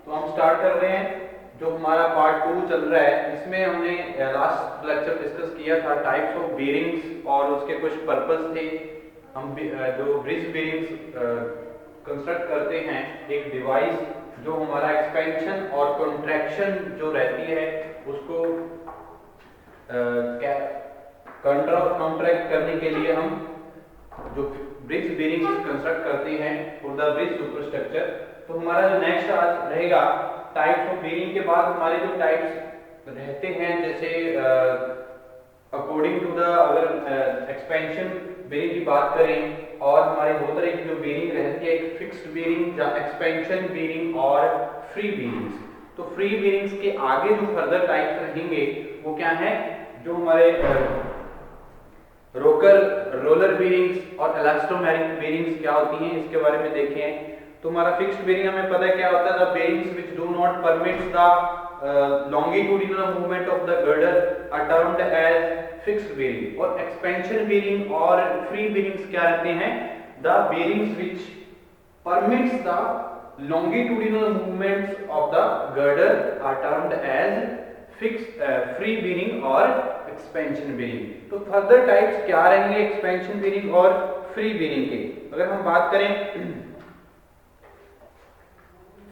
तो हम स्टार्ट कर रहे हैं जो हमारा पार्ट 2 चल रहा है। इसमें हमने लास्ट लेक्चर डिस्कस किया था टाइप्स ऑफ बीरिंग्स और उसके कुछ पर्पस थे। हम जो ब्रिज बीरिंग्स कंस्ट्रक्ट करते हैं एक डिवाइस जो हमारा एक्सपेंशन और कॉन्ट्रैक्शन जो रहती है उसको कॉन्ट्रैक्ट करने के लिए हम जो ब्रिज बीरिंग्स कंस्ट्रक्ट करते हैं फॉर द ब्रिज सुपरस्ट्रक्चर। तो हमारा जो नेक्स्ट आज रहेगा टाइप्स ऑफ बीरिंग के बाद हमारे जो टाइप्स रहते हैं जैसे अकॉर्डिंग टू द अगर एक्सपेंशन बीरिंग की बात करें और हमारे दो तरह की जो बीरिंग रहती है एक फिक्स्ड बीरिंग या एक्सपेंशन बीरिंग और फ्री बीरिंग्स। तो फ्री बीरिंग्स के आगे जो फर्दर टाइप्स रहेंगे वो क्या है, जो हमारे रोलर बीरिंग्स और इलास्टोमेरिक बीरिंग्स क्या होती हैं इसके बारे में देखें। तो हमारा फिक्स्ड बीरिंग हमें पता है क्या होता है, the bearings which do not permits the longitudinal movement of the girder are termed as fixed bearing. और एक्सपेंशन बीरिंग और फ्री बीरिंग्स क्या रहते हैं, द बीरिंग्स व्हिच परमिट्स द longitudinal movements of the girder are termed as fixed free bearing or expansion bearing। तो further types क्या रहेंगे expansion bearing और फ्री बीरिंग के। अगर हम बात करें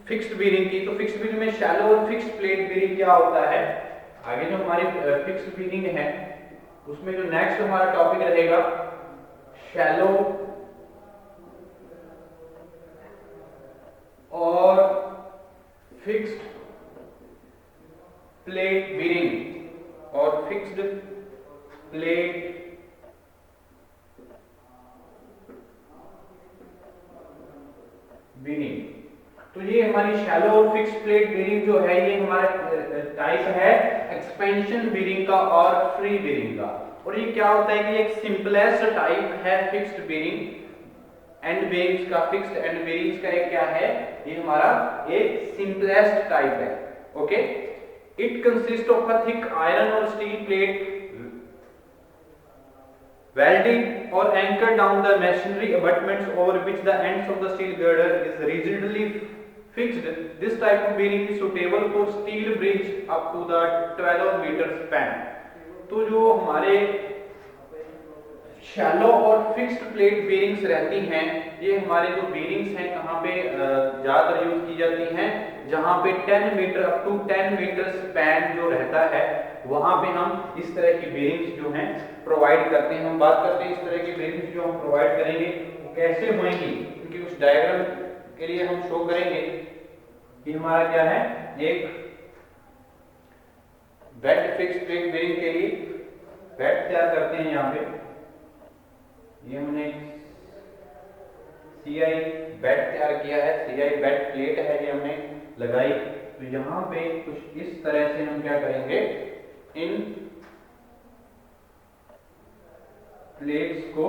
फिक्स्ड बीरिंग की, तो फिक्स्ड बीरिंग में शैलो और फिक्स्ड प्लेट बीरिंग क्या होता है। आगे जो हमारी फिक्स्ड बीरिंग है उसमें जो नेक्स्ट हमारा टॉपिक रहेगा शैलो और फिक्स्ड प्लेट बीरिंग और फिक्स्ड प्लेट बीरिंग। तो ये हमारी शैलो और फिक्स्ड प्लेट बीरिंग जो है ये हमारा टाइप है एक्सपेंशन बीरिंग का और फ्री बीरिंग का। और ये क्या होता है कि एक सिंपलेस्ट टाइप है फिक्स्ड बीरिंग एंड बेरिंग्स का। फिक्स्ड एंड बेरिंग्स का एक क्या है, ये हमारा एक सिंपलेस्ट टाइप है। Okay, it consist of a thick iron और steel plate welded or anchored down the masonry abutments over which the ends of the steel girder is rigidly fixed. This type of bearing is suitable for steel bridge up to the 12 meter span। तो जो हमारे shallow और fixed plate बीरिंग्स रहती हैं ये हमारे जो bearings हैं कहाँ पे ज्यादातर यूज की जाती हैं, जहाँ पे 10 metre up to 10 metre span जो रहता है वहां पे हम इस तरह की बीरिंग्स जो हैं प्रोवाइड करते हैं। हम बात करते हैं इस तरह की बीरिंग्स जो हम प्रोवाइड करेंगे वो कैसे होंगी, क्योंकि उस डायग्राम के लिए हम शो करेंगे कि हमारा क्या है एक बेड फिक्स्ड प्लेट बीरिंग के लिए बेड तैयार करते हैं। यहाँ पे ये हमने CI बेड तैयार किया है, CI बेड प्लेट है ये हमने लगाई। तो यहाँ पे कुछ इस तरह से हम क्या करेंगे, इन प्लेट्स को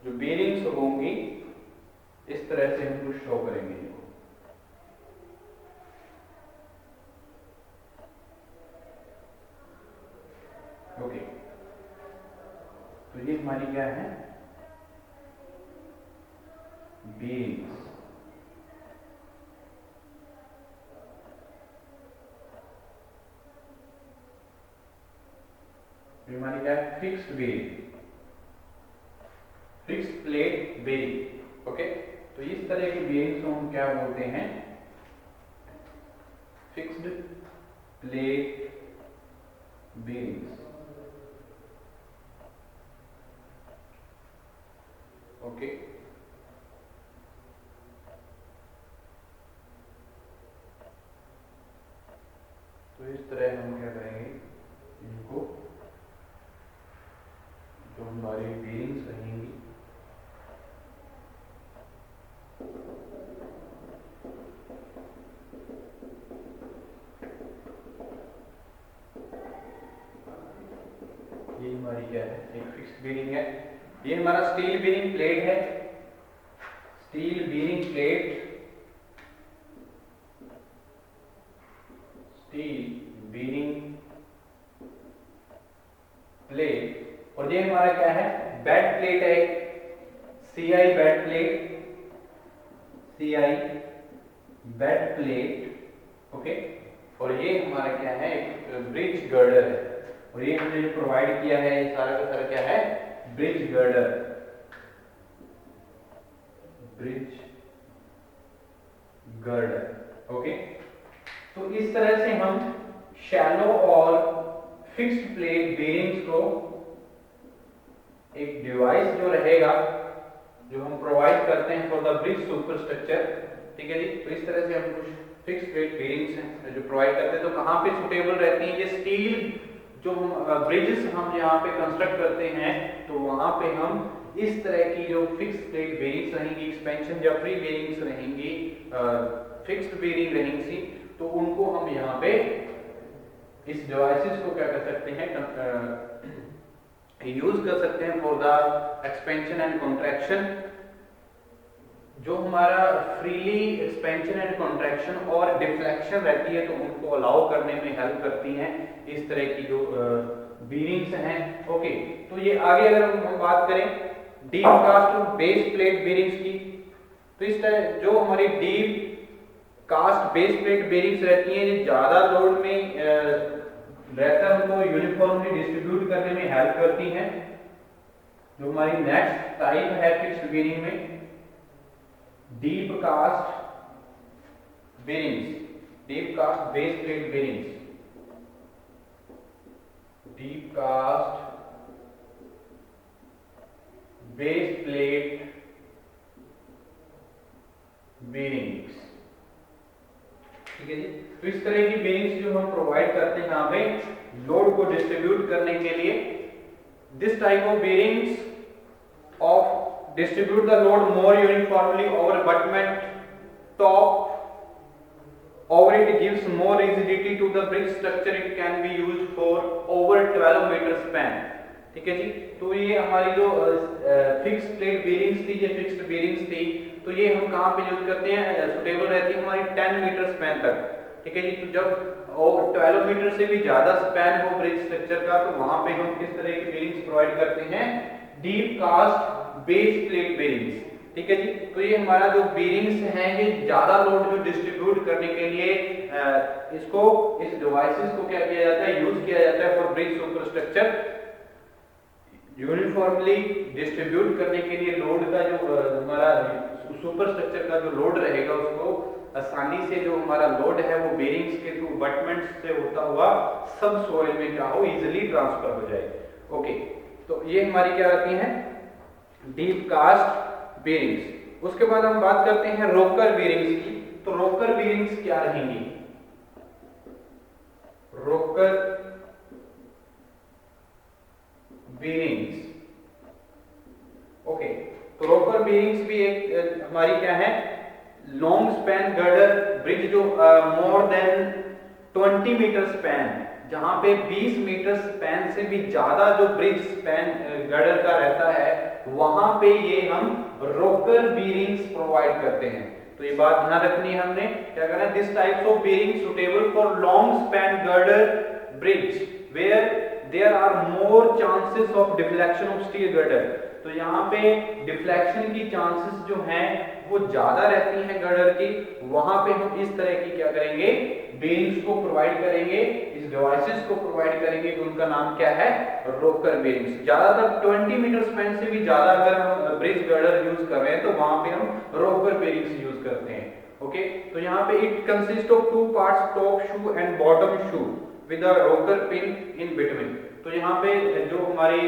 जो बीरिंग्स होंगी इस तरह से हम कुछ शो करेंगे। ओके, तो ये हमारी क्या है बीरिंग्स। हमारी क्या है fixed bearing, fixed plate bearing. Okay, तो इस तरह की बीरिंग्स को हम क्या बोलते हैं, फिक्स्ड प्लेट बीरिंग्स। ओके, तो इस तरह हम क्या करेंगे इनको जो हमारी बीरिंग्स रहेंगी ये हमारी क्या है एक फिक्स्ड बीरिंग है। ये हमारा स्टील बीरिंग प्लेट है, steel bearing plate, steel bearing plate. और ये हमारा क्या है बेड प्लेट है, CI bed plate, CI bed plate, okay. और ये हमारा क्या है, एक ब्रिज गर्डर है, और ये हमने जो प्रोवाइड किया है ये सारा का सारा क्या है, bridge girder, bridge girder, okay. तो इस तरह से हम शैलो और फिक्स्ड प्लेट बेरिंग्स को एक डिवाइस जो रहेगा जो हम प्रोवाइड करते हैं फॉर द ब्रिज सुपरस्ट्रक्चर, ठीक है जी। तो इस तरह से हम कुछ फिक्स्ड प्लेट बेरिंग्स हैं जो प्रोवाइड करते हैं। तो कहाँ पे सुटेबल रहती हैं ये स्टील जो ब्रिजेस हम यहाँ पे कंस्ट्रक्ट करते हैं, तो वहां पे हम इस तरह की जो फिक्स्ड प्लेट बेरिंग्स रहेंगी, एक्सपेंशन या फ्री बेरिंग्स रहेंगी, फिक्स्ड बेरिंग रहेंगी, तो उनको हम यहाँ पे इस डिवाइसेस को क्या कर सकते हैं, यूज कर सकते हैं for the expansion and contraction. जो हमारा फ्रीली एक्सपेंशन एंड कॉन्ट्रैक्शन और डिफ्लेक्शन रहती है तो उनको अलाउ करने में हेल्प करती हैं इस तरह की जो बीरिंग्स हैं, ओके। तो ये आगे अगर हम बात करें डीप कास्ट और बेस प्लेट बेरिंग्स की, तो इस तरह जो हमारी deep cast base plate bearings रहती हैं ये ज्यादा लोड में रहता है, उनको यूनिफॉर्मली डिस्ट्रीब्यूट करने में हेल्प करती हैं। जो हमारी नेक्स्ट टाइप है फिक्स्ड बेरिंग में deep cast bearings, deep cast base plate bearings, deep cast base plate bearings, ठीक है जी। तो इस तरह की बेरिंग्स जो हम प्रोवाइड करते हैं यहाँ पे लोड को डिस्ट्रीब्यूट करने के लिए, this type of bearings of distribute the load more uniformly over abutment top, or it gives more rigidity to the bridge structure. It can be used for over 12 meter span, ठीक है जी। तो ये हमारी जो फिक्स प्लेट बेरिंग्स थी, ये fixed bearings थी, तो ये हम कहाँ पे यूज करते हैं, सुटेबल रहती है हमारी 10 मीटर स्पैन तक, ठीक है जी। तो जब और 12 मीटर से भी ज्यादा स्पैन हो ब्रिज स्ट्रक्चर का, तो वहां पे हम किस तरह की बेरिंग्स प्रोवाइड करते हैं, deep cast base plate bearings, ठीक है जी। तो ये हमारा जो बेरिंग्स हैं ये ज्यादा लोड जो डिस्ट्रीब्यूट करने के लिए इसको इस डिवाइसेस को क्या किया जाता है, यूज किया जाता है for bridge superstructure. Uniformly distribute करने के लिए लोड का जो हमारा सुपरस्ट्रक्चर का जो लोड रहेगा उसको आसानी से जो हमारा लोड है वो बेरिंग्स के थ्रू बटमेंट्स से होता हुआ सब सोइल में क्या हो, इजीली ट्रांसफर हो जाए, ओके। तो ये हमारी क्या रहती हैं डीप कास्ट बेरिंग्स। उसके बाद हम बात करते हैं रोकर बेरिंग्स की। तो रोकर बेरिंग्स क्या रहेंगी, रोकर बेरिंग्स, ओके। तो रोकर बेरिंग्स भी एक हमारी क्या है, लॉन्ग स्पैन गर्डर ब्रिज जो मोर देन 20 मीटर स्पैन, जहां पे 20 मीटर स्पैन से भी ज्यादा जो ब्रिज स्पैन गर्डर का रहता है वहां पे ये हम रोकर बेरिंग्स प्रोवाइड करते हैं। तो ये बात ध्यान रखनी है, हमने क्या करना है, this types of bearing suitable for long span girder bridge where there are more chances of deflection of steel girder. तो यहाँ पे डिफ्लेक्शन की चांसेस जो हैं वो ज्यादा रहती हैं गर्डर की, वहां पे हम इस तरह की क्या करेंगे, बेरिंग्स को प्रोवाइड करेंगे, इस डिवाइसेस को प्रोवाइड करेंगे, तो उनका नाम क्या है, रोकर बेरिंग्स। ज्यादातर 20 मीटर स्पैन से भी ज्यादा अगर हम ब्रिज गर्डर यूज कर रहे हैं तो वहां पे हम रोकर बेरिंग्स यूज करते हैं, ओके। तो यहाँ पे it consist of 2 parts, top shoe and bottom shoe with a rocker pin in between. तो यहाँ पे जो हमारी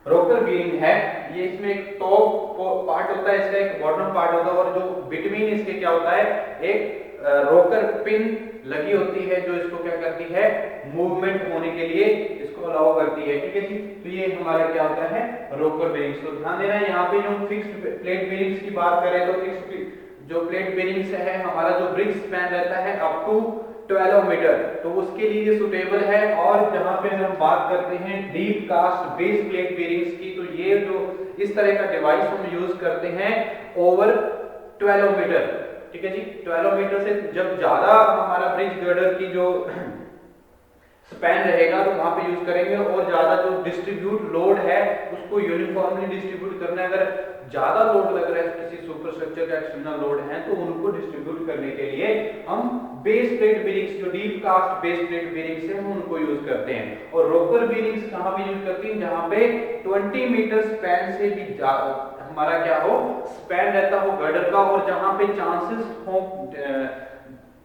रोकर बेरिंग है ये इसमें एक टॉप पार्ट होता है, इसका एक बॉटम पार्ट होता है, और जो बिटवीन इसके क्या होता है, एक रोकर पिन लगी होती है जो इसको क्या करती है, मूवमेंट होने के लिए इसको अलाउ करती है, ठीक है जी। तो ये हमारा क्या होता है, रोकर बेरिंग्स। तो ध्यान देना यहाँ पे जो फिक्स्ड प्लेट बेरिंग्स की बात करें तो फिक्स्ड जो प्लेट बेरिंग्स है हमारा जो ब्रिज स्पैन रहता है अप टू 12 मीटर, तो उसके लिए ये सुटेबल है। और जहां पे हम बात करते हैं deep cast base plate bearings की, तो ये जो इस तरह का डिवाइस हम यूज करते हैं ओवर 12 मीटर, ठीक है जी। 12 मीटर से जब ज्यादा हमारा ब्रिज गर्डर की जो स्पैन रहेगा तो वहां पे यूज करेंगे, और ज्यादा जो डिस्ट्रीब्यूट लोड है उसको यूनिफॉर्मली डिस्ट्रीब्यूट करना है। अगर ज्यादा लोड लग रहा है किसी सुपर स्ट्रक्चर का एक्सटर्नल लोड है तो उनको डिस्ट्रीब्यूट करने के लिए हम बेस प्लेट बीरिंग्स, जो डीप कास्ट बेस प्लेट बीरिंग्स है, हम उनको यूज करते हैं। और रोकर बीरिंग्स कहां पे यूज करते हैं, जहां पे 20 मीटर स्पैन से भी हमारा क्या हो, स्पैन रहता हो गर्डर का, और जहां पे चांसेस हो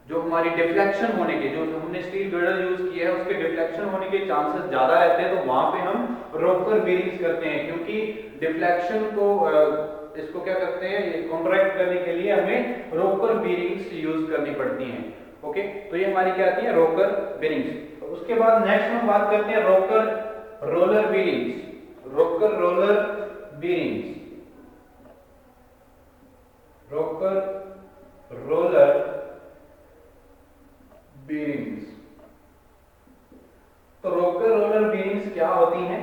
जो हमारी डिफ्लेक्शन होने के, जो हमने स्टील गर्डर यूज किया है उसके डिफ्लेक्शन होने के चांसेस ज्यादा रहते हैं, तो वहां पे हम रोकर बीरिंग्स करते हैं, क्योंकि डिफ्लेक्शन को इसको क्या करते हैं, ये कॉन्ट्रैक्ट करने के लिए हमें रोकर बीरिंग्स यूज करनी पड़ती हैं। ओके, तो ये हमारी क्या आती है, रोकर बीरिंग्स। तो उसके बाद नेक्स्ट हम बात करते हैं rocker roller bearings. Rocker roller bearings, rocker roller bearings. तो रोकर रोलर बीरिंग्स क्या होती हैं,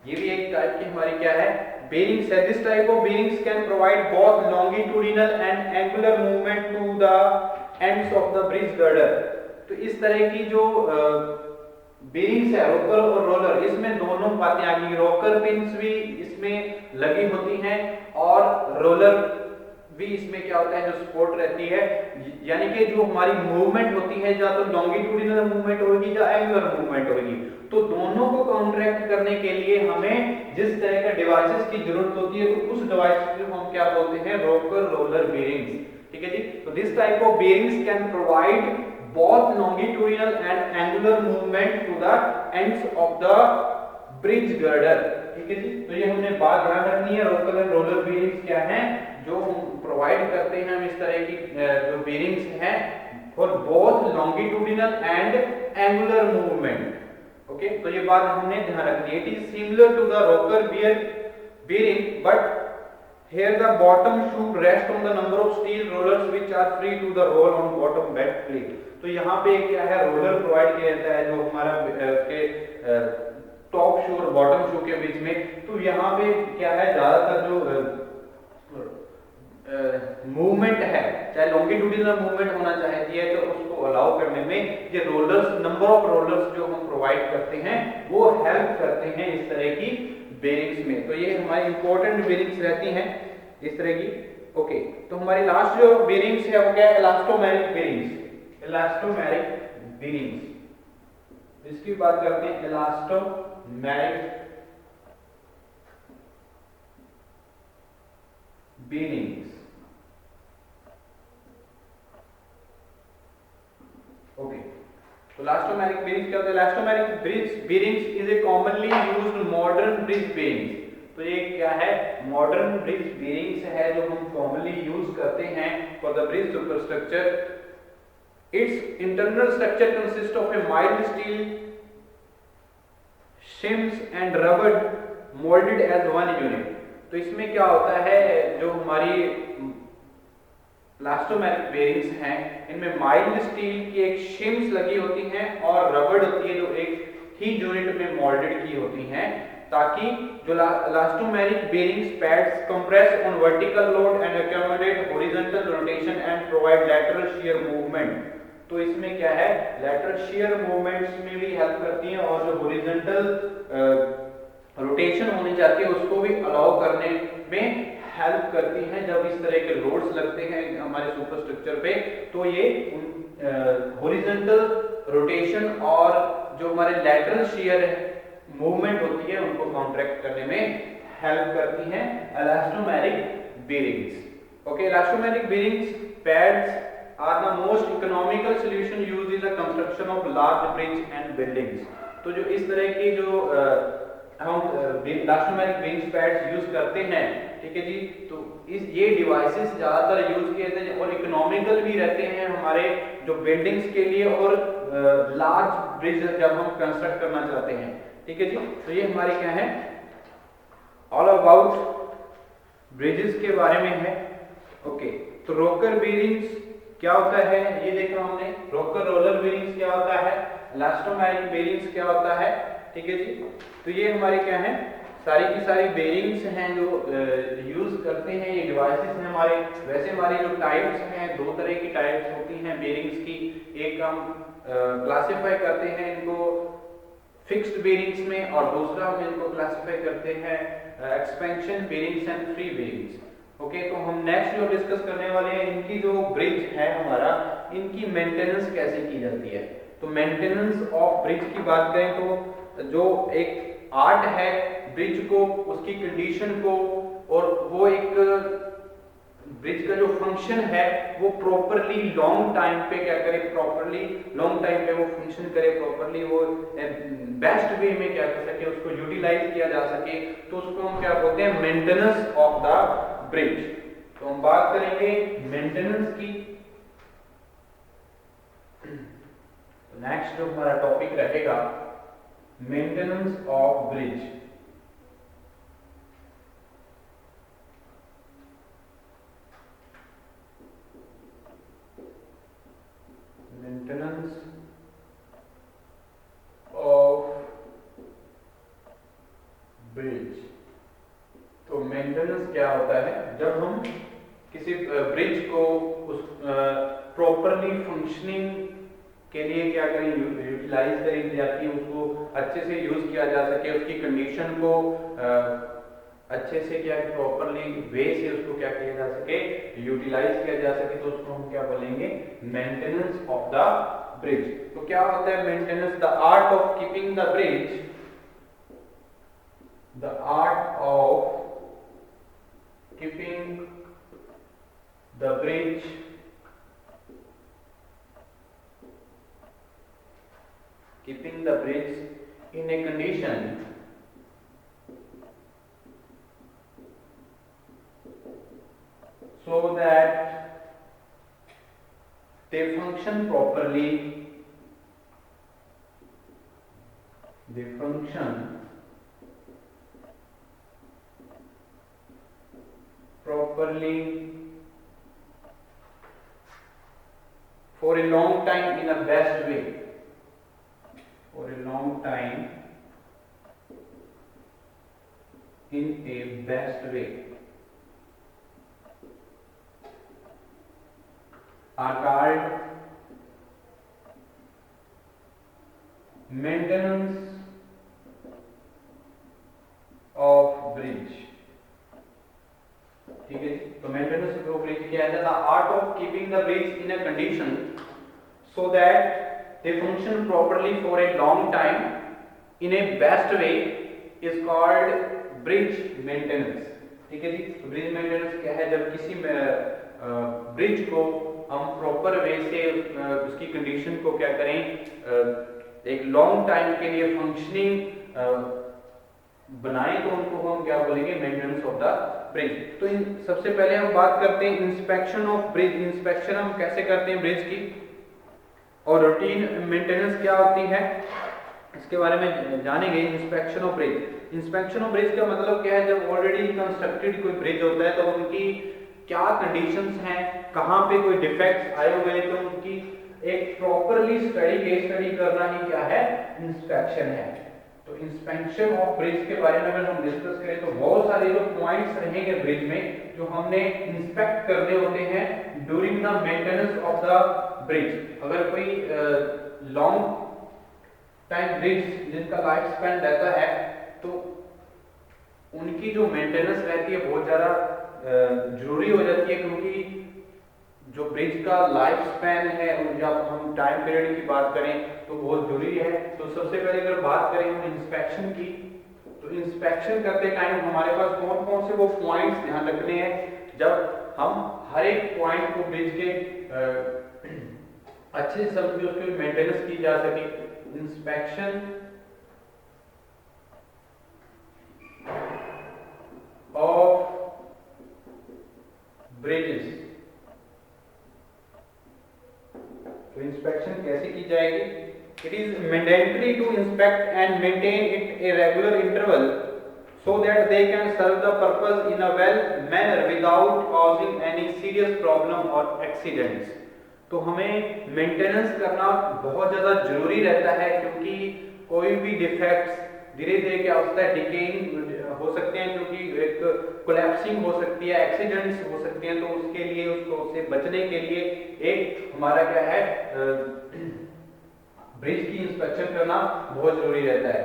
ये भी एक टाइप की हमारी क्या है, bearings है। This type of bearings can provide both longitudinal and angular movement to the ends of the bridge girder। तो इस तरह की जो bearings है, रोकर और रोलर, इसमें दोनों बातें आ गई, रोकर पिन्स भी इसमें लगी होती हैं और रोलर भी इसमें क्या होता है, जो सपोर्ट रहती है, यानी कि जो हमारी मूवमेंट होती है, या तो लॉन्गिट्यूडिनल मूवमेंट होगी या एंगुलर मूवमेंट होगी, तो दोनों को कॉन्ट्रैक्ट करने के लिए हमें जिस तरह का डिवाइसेस की जरूरत होती है, तो उस डिवाइस को हम क्या बोलते हैं, रोकर रोलर बीरिंग्स। ठीक है जी। तो this type of बीरिंग्स can provide both longitudinal and angular movement to the ends of the bridge girder। ठीक है जी। तो ये हमने बात ध्यान रखनी है, रोकर एंड रोलर बीरिंग्स क्या हैं, जो हम प्रोवाइड करते हैं हम इस तरह की जो बीरिंग्स हैं for both longitudinal and angular movement. Okay, तो ये बात हमने ध्यान रखनी है। It is similar to the rocker bearing but here the bottom should rest on the number of steel rollers which are free to the roll on bottom bed plate। तो यहाँ पे क्या है, रोलर प्रोवाइड किया जाता है जो हमारा उसके टॉप शू और बॉटम शू के बीच में। तो यहाँ पे क्या है, ज्यादातर जो मूवमेंट है, चाहे लॉन्गिट्यूडिनल मूवमेंट होना चाहती है, तो उसको अलाउ करने में ये रोलर्स, नंबर ऑफ रोलर्स जो हम प्रोवाइड करते हैं वो हेल्प करते हैं इस तरह की बेरिंग्स में। तो ये हमारी इंपॉर्टेंट बेरिंग्स रहती हैं इस तरह की। ओके, तो हमारी लास्ट जो बेरिंग्स है वो क्या है, इलास्टोमेरिक बेरिंग्स। इलास्टोमेरिक बेरिंग्स, इसकी बात करते हैं, इलास्टोमेरिक बेरिंग्स। ओके, तो इलास्टोमेरिक बेरिंग्स क्या होता है, elastomeric bearings is a commonly used modern bridge bearings. तो ये क्या है, मॉडर्न ब्रिज बेरिंग्स है जो हम कॉमनली यूज करते हैं for the bridge superstructure. It's internal structure consist of a mild steel shims and rubber moulded as one unit. तो इसमें क्या होता है, जो हमारी इलास्टोमेरिक बेरिंग्स हैं, इनमें माइल्ड स्टील की एक शिम्स लगी होती हैं और रबर होती है जो एक ही यूनिट में मोल्डेड की होती हैं, ताकि जो elastomeric bearings pads compress on vertical load and accommodate horizontal rotation and provide lateral shear movement. तो इसमें क्या है, लैटरल शियर मूवमेंट्स में भी हेल्प करती हैं और जो हॉरिजॉन्टल रोटेशन होनी चाहती है उसको भी अलाउ करने में हेल्प करती हैं। जब इस तरह के लोड्स लगते हैं हमारे सुपरस्ट्रक्चर पे, तो ये हॉरिजॉन्टल रोटेशन और जो हमारे लैटरल शियर मूवमेंट होती है उनको कॉन्ट्रैक्ट करने में हेल्प करती हैं elastomeric bearings. Okay, elastomeric bearings pads are the most economical solution used in the construction of large bridge and buildings। तो जो इस तरह की जो हम इलास्टोमेरिक बेरिंग्स पैड्स यूज करते हैं, ठीक है जी, तो ये डिवाइसेस ज्यादातर यूज किए जाते हैं और इकोनॉमिकल भी रहते हैं हमारे जो बिल्डिंग्स के लिए और लार्ज ब्रिज जब हम कंस्ट्रक्ट करना चाहते हैं। ठीक है जी, तो ये हमारी क्या है, ऑल अबाउट ब्रिजेस के बारे में है। ओके, तो रोकर बेरिंग्स क्या होता है ये देखा हमने, रोकर रोलर बेरिंग्स क्या होता है, इलास्टोमेरिक बेरिंग्स क्या होता है। ठीक है जी, तो ये हमारी क्या है, सारी की सारी बेरिंग्स हैं जो यूज करते हैं, ये डिवाइसेस हैं हमारे। वैसे हमारी जो टाइप्स हैं, दो तरह की टाइप्स होती हैं बेरिंग्स की। एक हम क्लासिफाई करते हैं इनको फिक्स्ड बेरिंग्स में, और दूसरा हम इनको क्लासिफाई करते हैं expansion bearings and free bearings. Okay, तो हम नेक्स्ट जो डिस्कस करने वाले हैं, इनकी जो ब्रिज है हमारा, इनकी मेंटेनेंस कैसे की जाती है। तो मेंटेनेंस ऑफ ब्रिज की बात करें तो जो एक आर्ट है ब्रिज को, उसकी कंडीशन को, और वो एक ब्रिज का जो फंक्शन है वो प्रॉपरली लॉन्ग टाइम पे क्या करे, प्रॉपरली लॉन्ग टाइम पे वो फंक्शन करे, प्रॉपरली वो बेस्ट वे में क्या कर सके, उसको यूटिलाइज किया जा सके, तो उसको हम क्या बोलते हैं, मेंटेनेंस ऑफ द ब्रिज। तो हम बात करेंगे मेंटेनेंस की। नेक्स्ट जो हमारा टॉपिक रहेगा maintenance of bridge. Maintenance of bridge. तो मेंटेनेंस क्या होता है, जब हम किसी ब्रिज को उस प्रॉपरली फंक्शनिंग के लिए क्या करें, यूटिलाइज करी जाती है, उसको अच्छे से यूज किया जा सके, उसकी कंडीशन को अच्छे से क्या प्रॉपरली वे से उसको क्या किया जा सके, यूटिलाइज किया जा सके, तो उसको हम क्या बोलेंगे, मेंटेनेंस ऑफ द ब्रिज। तो क्या होता है maintenance, the art of keeping the bridge, the art of keeping the bridge in a condition so that they function properly, they function properly for a long time in a best way, for a long time in a best way, are called maintenance of bridge। ठीक है जी, तो maintenance of bridge क्या है, the art of keeping the bridge in a condition so that they function properly for a long time in a best way is called bridge maintenance। ठीक है जी, तो ब्रिज मेंटेनेंस क्या है, जब किसी ब्रिज को हम प्रॉपर वे से उसकी कंडीशन को क्या करें, एक लॉन्ग टाइम के लिए फंक्शनिंग बनाएं, तो उनको हम क्या बोलेंगे, मेंटेनेंस ऑफ द ब्रिज। तो सबसे पहले हम बात करते हैं इंस्पेक्शन ऑफ ब्रिज। इंस्पेक्शन हम कैसे करते हैं ब्रिज की, और रूटीन मेंटेनेंस क्या होती है, इसके बारे में जानेंगे। Inspection of bridge. Inspection of bridge का मतलब क्या है, जब ऑलरेडी कंस्ट्रक्टेड कोई ब्रिज होता है तो उनकी क्या कंडीशंस हैं, कहाँ पे कोई डिफेक्ट्स आए हुए हैं, तो उनकी एक प्रॉपरली केस स्टडी करना ही क्या है, इंस्पेक्शन है। तो इंस्पेक्शन ऑफ ब्रिज के बारे में अगर हम डिस्कस करें तो बहुत सारे जो पॉइंट्स रहेंगे ब्रिज में जो हमने इंस्पेक्ट करने होते हैं during the maintenance of the bridge. अगर कोई लॉन्ग टाइम ब्रिज जिनका लाइफ स्पैन रहता है तो उनकी जो मेंटेनेंस रहती है बहुत ज़्यादा जरूरी हो जाती है, क्योंकि जो ब्रिज का लाइफ स्पैन है, जब हम टाइम पीरियड की बात करें तो बहुत जरूरी है। तो सबसे पहले अगर बात करें हम इंस्पेक्शन की, तो इंस्पेक्शन करते टाइम हमारे पास कौन कौन से वो पॉइंट्स ध्यान रखने हैं, जब हम हर एक पॉइंट को ब्रिज के अच्छे से समझ उसकी मेंटेनेंस की जा सके। Inspection of bridges. तो इंस्पेक्शन कैसे की जाएगी, it is mandatory to inspect and maintain it a regular interval so that they can serve the purpose in a well manner without causing any serious problem or accidents। तो हमें maintenance करना बहुत ज़्यादा जरूरी रहता है, क्योंकि कोई भी डिफेक्ट्स धीरे धीरे क्या होता है, डिकेइंग हो सकते हैं, क्योंकि एक कोलैप्सिंग हो सकती है, एक्सीडेंट्स हो सकते हैं। तो उसके लिए उसको उससे बचने के लिए एक हमारा क्या है ब्रिज की इंस्पेक्शन करना बहुत जरूरी रहता है।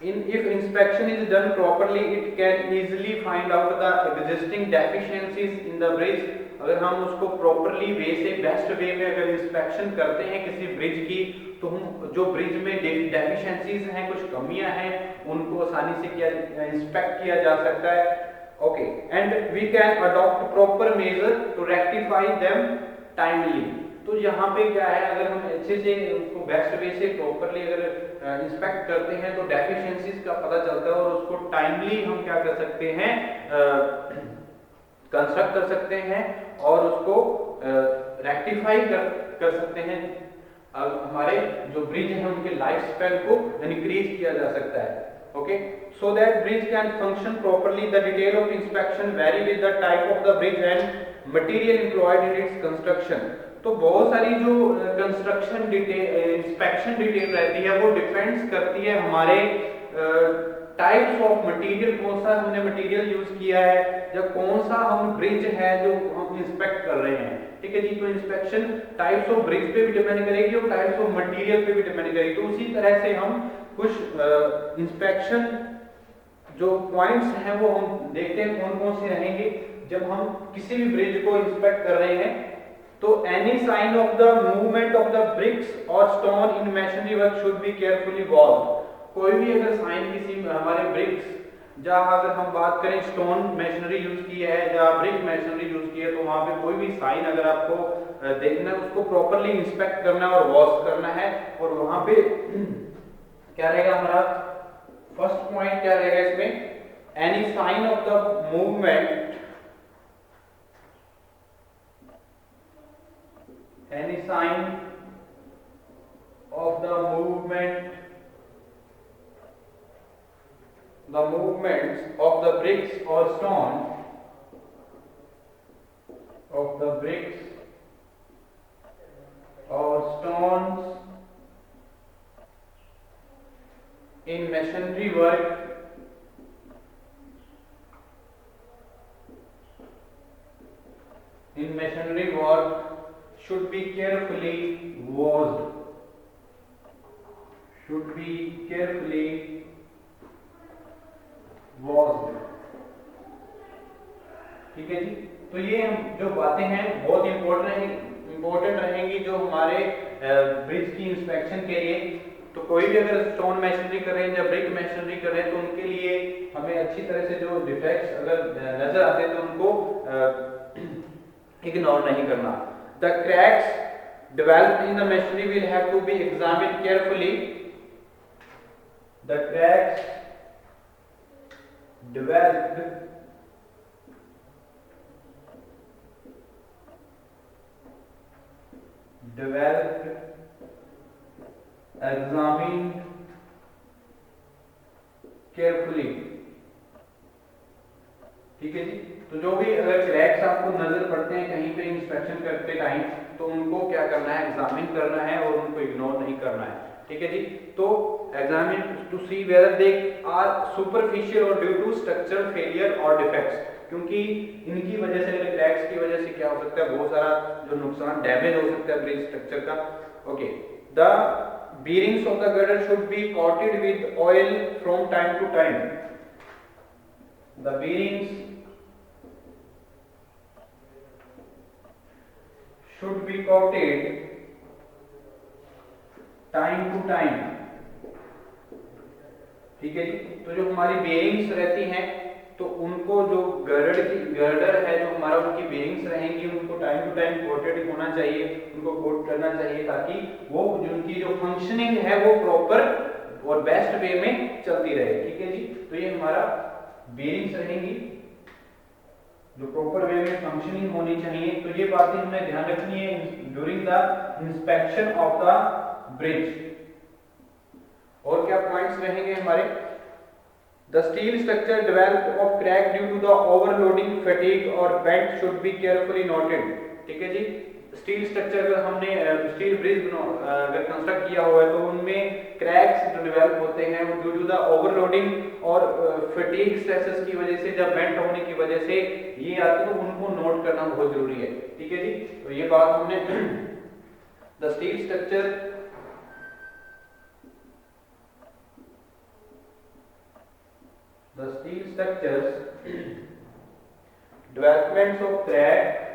If inspection is done properly, it can easily find out the existing deficiencies in the bridge. अगर हम उसको properly वे से बेस्ट वे में अगर इंस्पेक्शन करते हैं किसी ब्रिज की, तो हम जो ब्रिज में डेफिशिएंसीज हैं, कुछ कमियां हैं, उनको आसानी से क्या इंस्पेक्ट किया जा सकता है। Okay, and we can adopt proper measure to rectify them timely. तो यहाँ पे क्या है, अगर हम अच्छे से उसको बेस्ट वे से प्रॉपरली अगर इंस्पेक्ट करते हैं तो डेफिशिएंसीज का पता चलता है और उसको टाइमली हम क्या कर सकते हैं, कंस्ट्रक्ट कर सकते हैं और उसको रेक्टिफाई कर सकते हैं। हमारे जो ब्रिज है उनके लाइफ स्पैन को इंक्रीज किया जा सकता है। Okay, so that bridge can function properly, the detail of inspection vary with the type of the bridge and material employed in its construction। तो बहुत सारी जो कंस्ट्रक्शन डिटेल इंस्पेक्शन डिटेल रहती है वो डिपेंड्स करती है हमारे टाइप्स ऑफ मटेरियल, कौन सा हमने मटेरियल यूज किया है या कौन सा हम ब्रिज है जो हम इंस्पेक्ट कर रहे हैं। ठीक है जी, तो इंस्पेक्शन टाइप्स ऑफ ब्रिज पे भी डिपेंड करेगी और टाइप्स ऑफ मटेरियल पे भी डिपेंड करेगी। तो उसी तरह से हम कुछ इंस्पेक्शन जो पॉइंट्स हैं वो हम देखते हैं कौन कौन से रहेंगे जब हम किसी भी ब्रिज को इंस्पेक्ट कर रहे हैं। तो any sign of the movement of the bricks और stone in masonry work should be carefully watched. कोई भी अगर साइन किसी हमारे ब्रिक्स, जहां अगर हम बात करें स्टोन मैशनरी यूज की है या ब्रिक मैशनरी यूज की है, तो वहां पे कोई भी साइन अगर आपको देखना है उसको प्रॉपर्ली इंस्पेक्ट करना है और वॉच करना है। और वहां पे क्या रहेगा हमारा फर्स्ट पॉइंट क्या रहेगा इसमें, any sign of the movement, any sign of the movements of the bricks or stone, of the bricks or stones in masonry work should be carefully watched, should be carefully watched। ठीक है जी, तो ये जो बातें हैं बहुत important रहेंगी जो हमारे ब्रिज की इंस्पेक्शन के लिए। तो कोई भी अगर स्टोन मैशनरी कर रहे हैं या ब्रिक मैशनरी कर रहे हैं तो उनके लिए हमें अच्छी तरह से जो डिफेक्ट्स अगर नजर आते हैं तो उनको इग्नोर नहीं करना। The cracks developed in the masonry will have to be examined carefully. The cracks developed examined carefully। ठीक है जी, तो जो भी अगर क्रैक्स आपको नजर पड़ते हैं कहीं पे इंस्पेक्शन करते टाइम, तो उनको क्या करना है, एग्जामिन करना है और उनको इग्नोर नहीं करना है। ठीक है जी, तो examine to see whether they are superficial or due to structural failure or defects, क्योंकि इनकी वजह से, क्रैक्स की वजह से क्या हो सकता है, बहुत सारा जो नुकसान डैमेज हो सकता है ब्रिज स्ट्रक्चर का। Okay, the bearings of the girder should be coated with oil from time to time। The bearings should be coated time to time। ठीक है जी, तो जो हमारी बेयरिंग्स रहती हैं तो उनको जो गर्डर है जो हमारा उनकी बेयरिंग्स रहेंगी उनको टाइम टू टाइम कोटेड होना चाहिए, उनको कोट करना चाहिए ताकि वो उनकी जो फंक्शनिंग है वो प्रॉपर और बेस्ट वे में चलती रहे। ठीक है जी, तो ये हमारा बेयरिंग्स रहेंगी जो प्रॉपर वे में फंक्शनिंग होनी चाहिए। तो ये बातें हमें ध्यान रखनी है during the inspection of the bridge. और क्या पॉइंट्स रहेंगे हमारे, the steel structure developed of crack due to the overloading, fatigue और bent should be carefully noted. ठीक है जी, स्टील स्ट्रक्चर अगर हमने स्टील ब्रिज अगर कंस्ट्रक्ट किया हुआ है तो उनमें क्रैक्स जो डेवलप होते हैं वो ड्यू टू द ओवरलोडिंग और फटीग स्ट्रेसेस की वजह से, जब बेंट होने की वजह से ये आते हैं तो उनको नोट करना बहुत जरूरी है। ठीक है जी, तो ये बात हमने the steel structure the steel structures, developments of crack,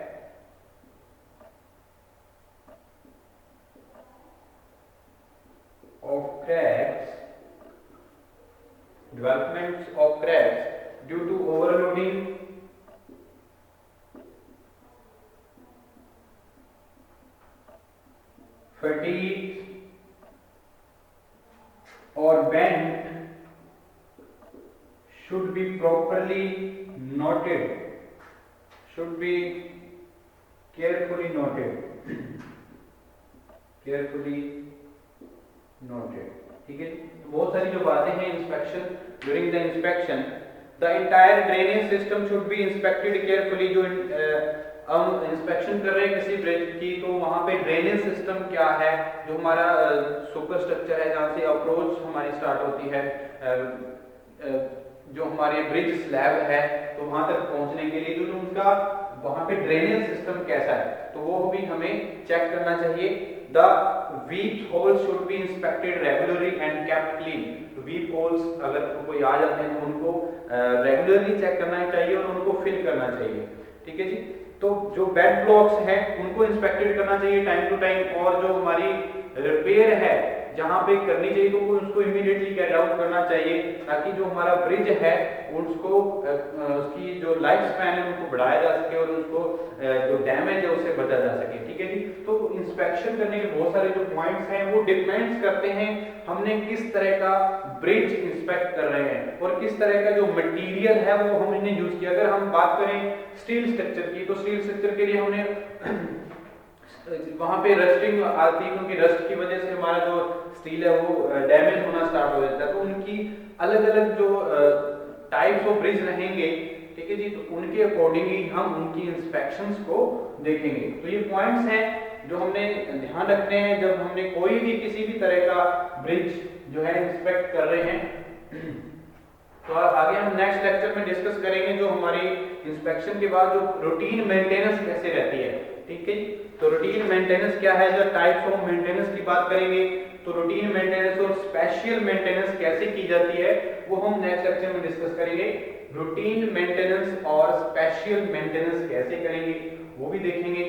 developments of cracks due to overloading, fatigue or bend should be properly noted, should be carefully noted, carefully noted. ठीक है, तो बहुत सारी जो बातें हैं inspection, during the inspection the entire drainage system should be inspected carefully. जो हम इंस्पेक्शन कर रहे हैं किसी ब्रिज की, तो वहाँ पे ड्रेनेज सिस्टम क्या है, जो हमारा सुपर स्ट्रक्चर है जहाँ से अप्रोच हमारी स्टार्ट होती है, जो हमारे ब्रिज स्लैब है, तो वहाँ तक पहुँचने के लिए जो उनका वहाँ पे ड्रेनेज सिस्टम कैसा है, तो वो भी हमें चेक करना चाहिए। The weep holes should be inspected regularly and kept clean. Weep holes अगर कोई आ जाते हैं तो उनको रेगुलरली चेक करना चाहिए और उनको फिल करना चाहिए। ठीक है जी, तो जो बेड ब्लॉक्स हैं उनको इंस्पेक्टेड करना चाहिए टाइम टू टाइम, और जो हमारी रिपेयर है जहाँ पे करनी चाहिए तो उसको इमीडिएटली कैरी आउट करना चाहिए, ताकि जो हमारा ब्रिज है उसको उसकी जो लाइफ स्पैन है उनको बढ़ाया जा सके और उसको जो डैमेज है उससे बचा जा सके। ठीक है जी, तो इंस्पेक्शन करने के बहुत सारे जो पॉइंट्स हैं वो डिपेंड्स करते हैं हमने किस तरह का ब्रिज इंस्पेक्ट कर रहे हैं और किस तरह का जो मटेरियल है वो हमने यूज किया। अगर हम बात करें स्टील स्ट्रक्चर की, तो स्टील स्ट्रक्चर के लिए हमने वहां पे रस्टिंग आती है, क्योंकि रस्ट की वजह से हमारा जो स्टील है वो डैमेज होना स्टार्ट हो जाता है, तो उनकी अलग अलग जो टाइप्स ऑफ ब्रिज रहेंगे, ठीक है जी, तो उनके अकॉर्डिंगली हम उनकी इंस्पेक्शंस को देखेंगे। तो ये पॉइंट्स हैं जो हमने ध्यान रखने हैं जब हमने कोई भी किसी भी तरह का ब्रिज जो है इंस्पेक्ट कर रहे हैं। तो आगे हम नेक्स्ट लेक्चर में डिस्कस करेंगे जो हमारी इंस्पेक्शन के बाद जो रूटीन मेंटेनेंस कैसे रहती है। ठीक है, तो रूटीन मेंटेनेंस क्या है, जो टाइप्स ऑफ मेंटेनेंस की बात करेंगे, तो रूटीन मेंटेनेंस और स्पेशल मेंटेनेंस कैसे की जाती है वो हम नेक्स्ट लेक्चर में डिस्कस करेंगे। रूटीन मेंटेनेंस और स्पेशल मेंटेनेंस कैसे करेंगे वो भी देखेंगे।